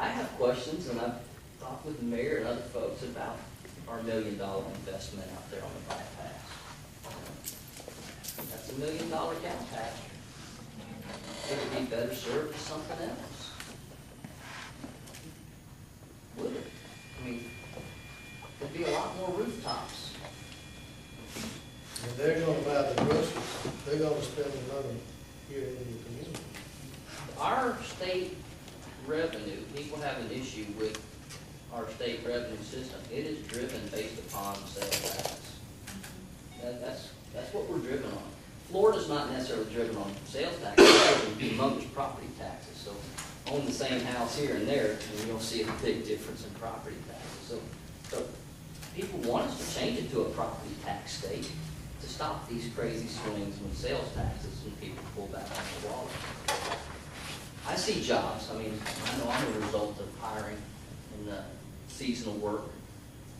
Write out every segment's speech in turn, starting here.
I have questions, and I've talked with the mayor and other folks about our $1 million investment out there on the bypass. That's $1 million cow pasture. Would it be better served with something else? Would it? I mean, there'd be a lot more rooftops. And they're gonna buy the groceries, they're gonna spend the money here in the community. Our state revenue, people have an issue with our state revenue system. It is driven based upon sales tax. That's what we're driven on. Florida's not necessarily driven on sales tax, it's driven humongous property taxes. So own the same house here and there, and you'll see a big difference in property taxes. So people want us to change it to a property tax state to stop these crazy swings with sales taxes and people pull back on the wallet. I see jobs. I mean, I know I'm a result of hiring in the seasonal work,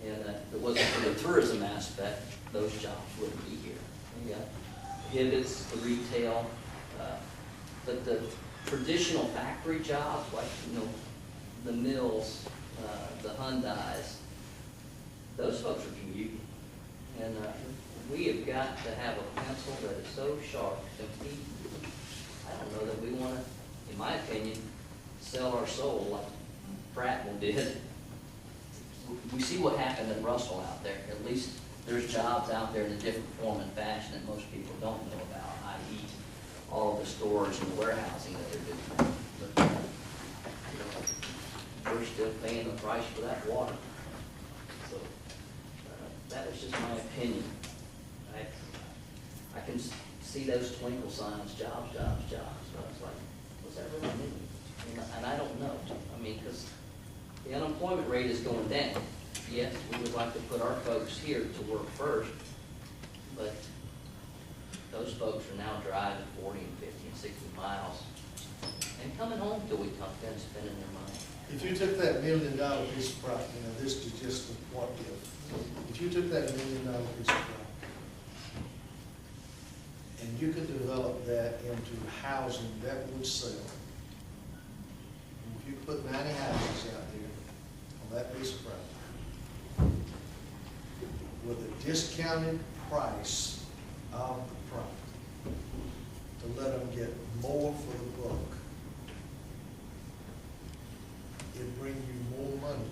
and if it wasn't for the tourism aspect, those jobs wouldn't be here. We got pivots, the retail, but the traditional factory jobs, like, you know, the mills, the Hyundais, those folks are commuting. And we have got to have a pencil that is so sharp to compete. I don't know that we want to, in my opinion, sell our soul like Prattville did. We see what happened in Russell out there. At least there's jobs out there in a different form and fashion that most people don't know about, i.e. all of the storage and the warehousing that they're doing. But, you know, we're still paying the price for that water. So that is just my opinion. I can see those twinkle signs, jobs, jobs, jobs. But it's like, what's that really mean? And I don't know. I mean, because the unemployment rate is going down. Yes, we would like to put our folks here to work first, but those folks are now driving 40 and 50 and 60 miles and coming home till we come in spending their money. If you took that $1 million piece of property, you know, this is just a what if you took that $1 million piece of property and you could develop that into housing that would sell, and if you put 90 houses out there on that piece of property with a discounted price of the property to let them get more for the buck, it'd bring you more money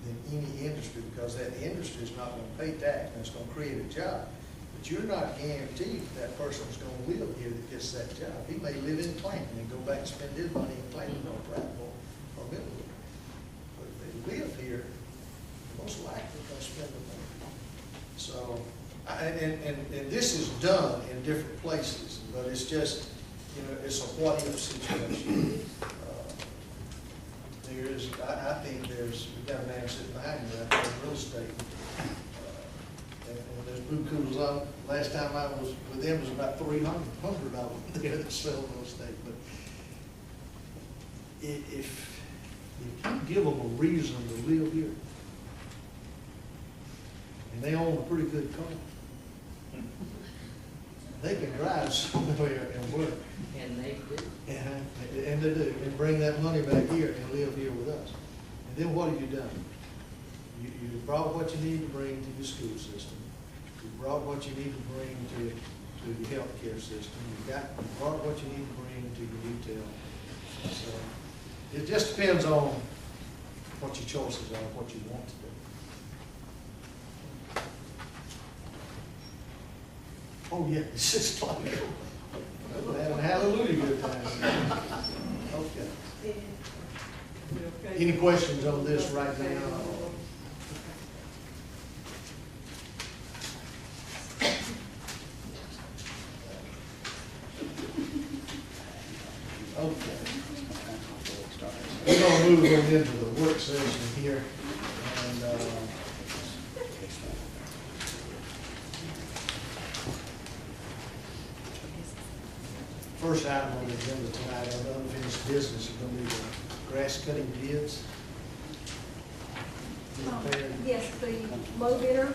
than any industry, because that industry is not going to pay tax and it's going to create a job. But you're not guaranteed that person's going to live here that gets that job. He may live in Clanton and go back and spend his money in Clanton or Prattville or Millwood. But if they live here, most likely going to spend the money. So, and this is done in different places, but it's just, you know, it's a what-if situation. I think we've got a man sitting behind you out there in real estate. And there's bukus on. Last time I was with them, was about 300 of them there that sell real estate. But if you give them a reason to live here, and they own a pretty good car, they can drive somewhere and work. And they do. And they do, and bring that money back here and live here with us. And then what have you done? You brought what you need to bring to your school system. You brought what you need to bring to your healthcare system. You brought what you need to bring to your retail. So it just depends on what your choices are, what you want to do. Oh yeah, it's just like we're having a hallelujah good time. Okay. Any questions on this right now? Okay. We're going to move on into the work session here. And first item on the agenda tonight on unfinished business is going to be the grass cutting bids. Yes, the low bidder,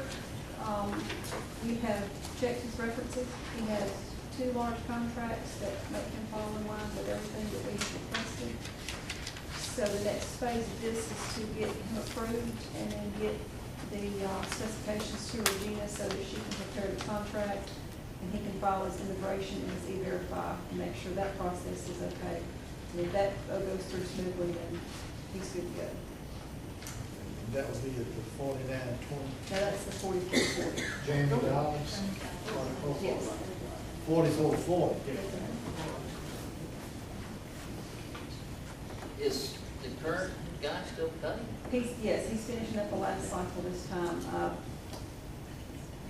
we have checked his references. He has 2 large contracts that make him fall in line with everything that we requested. So the next phase of this is to get him approved and then get the specifications to Regina so that she can prepare the contract and he can file his immigration and his E-Verify and make sure that process is okay. And if that goes through smoothly, then he's good to go. That would be at the 4920. Now, that's the 4440. Jamie Dawes. Yes. 4440. Is the current guy still cutting? Yes, he's finishing up the last cycle this time.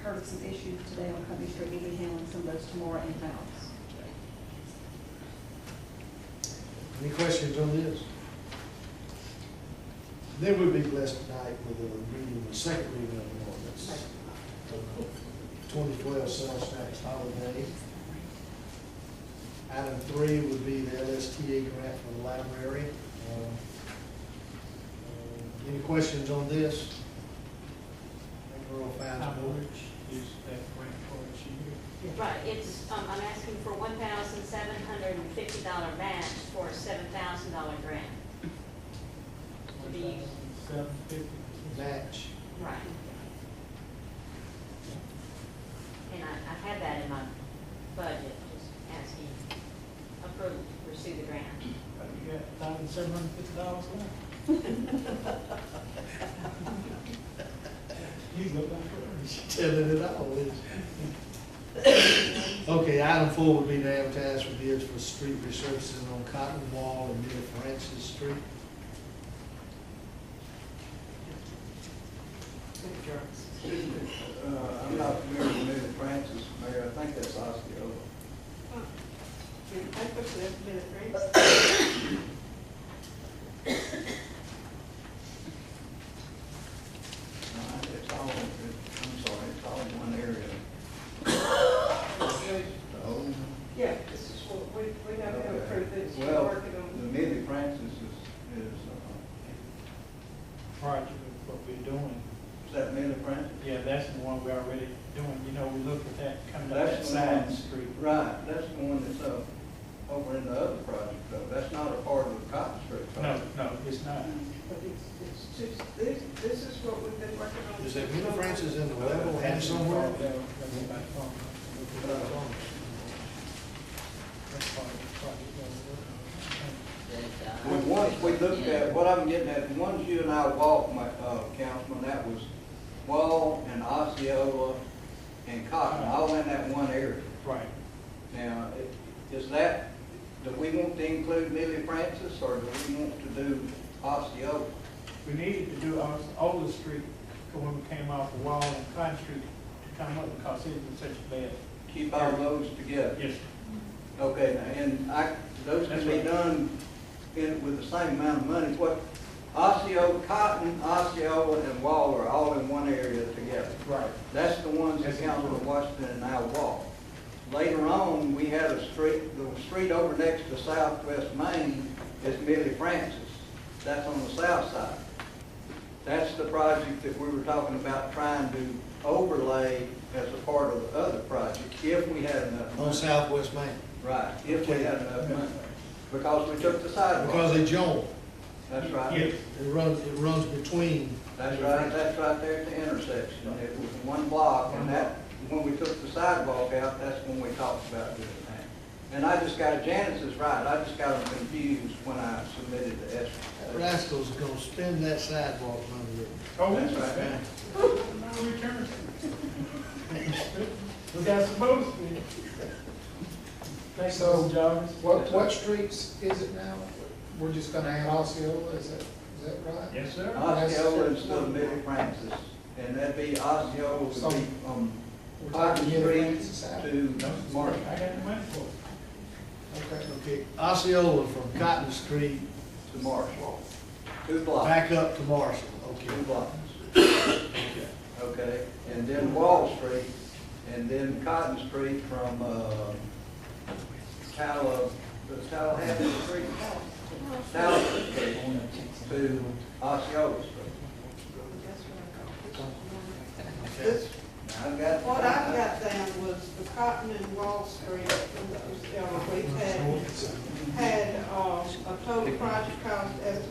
Heard of some issues today on Company Street. He'll be handling some of those tomorrow in-house. Any questions on this? Then we'll be blessed tonight with a reading, the second reading of the ordinance. 2012 sales tax holiday. Item 3 would be the LSTA grant for the library. Any questions on this? I think we're all fine. How much is that grant for this year? Right, it's, I'm asking for $1,750 match for a $7,000 grant. To be used. $750. Match. Right. And I had that in my budget, just asking approval to pursue the grant. You got $1,750 left. You look like Telling it all, is Okay, item 4 would be to advertise for bids for street resurfacing on Cotton Wall and near Francis Street. I'm not familiar with Mary Francis, Mayor, I think that's Osceola. It's all, I'm sorry, it's all in one area. Oh, Yeah, this is what, we have to approve this, we're well, working on. the Millie Francis is project of what we're doing. is that Millie Francis? Yeah, that's the one we're already doing. You know, we looked at that coming up that That's the side one- street. Right, that's the one that's over in the other project though, that's not a part of the Cotton Street No, project. no, it's not. But it's just, this is what we've been working on. Is that Miller Francis in the level and somewhere? That's part of the project. When once we looked at, what I'm getting at, once you and I walked, my, Councilman, that was Wall and Osceola and Cotton, all in that one area. Right. Now, is that, do we want to include Millie Francis, or do we want to do Osceola? We needed to do Ola Street when we came off the Wall and Cotton Street to come up because it was such a bad. Keep all those together? Yes. Okay, now, and those can be done with the same amount of money. What, Osceola, Cotton, Osceola, and Wall are all in one area together. Right. That's the ones that That's Councilman correct. Washington and I walked. Later on, we had a street, the street over next to Southwest Main is Millie Francis. That's on the south side. That's the project that we were talking about trying to overlay as a part of the other project, if we had enough money. On Southwest Main, Right, if we had enough money. Because we took the sidewalk. because they join. That's right. Yes. It runs between. That's right there at the intersection. It was one block, and that, when we took the sidewalk out, that's when we talked about doing that. And I just got, Janice is right, I just got them confused when I submitted the estimate. Rascals are gonna spend that sidewalk money. Oh, That's that's right. right. No return. We got supposed to be. Thanks, So, Mr. Jarvis. What streets is it now? We're just gonna add Osceola, is that right? Yes, sir. Osceola instead of Millie Francis, and that'd be Osceola would be from We're Cotton talking Millie Street Francis out. to Marshall. I got the money for it. Okay. Okay, Osceola from Cotton Street To Marshall. 2 blocks. back up to Marshall, 2 okay. blocks. Okay. Okay, and then Wall Street, and then Cotton Street from, Tallahassee Street, Tallahassee Street to Osceola Street. Okay. I've got. What I've got down was the Cotton and Wall Street, we've had a total project cost estimate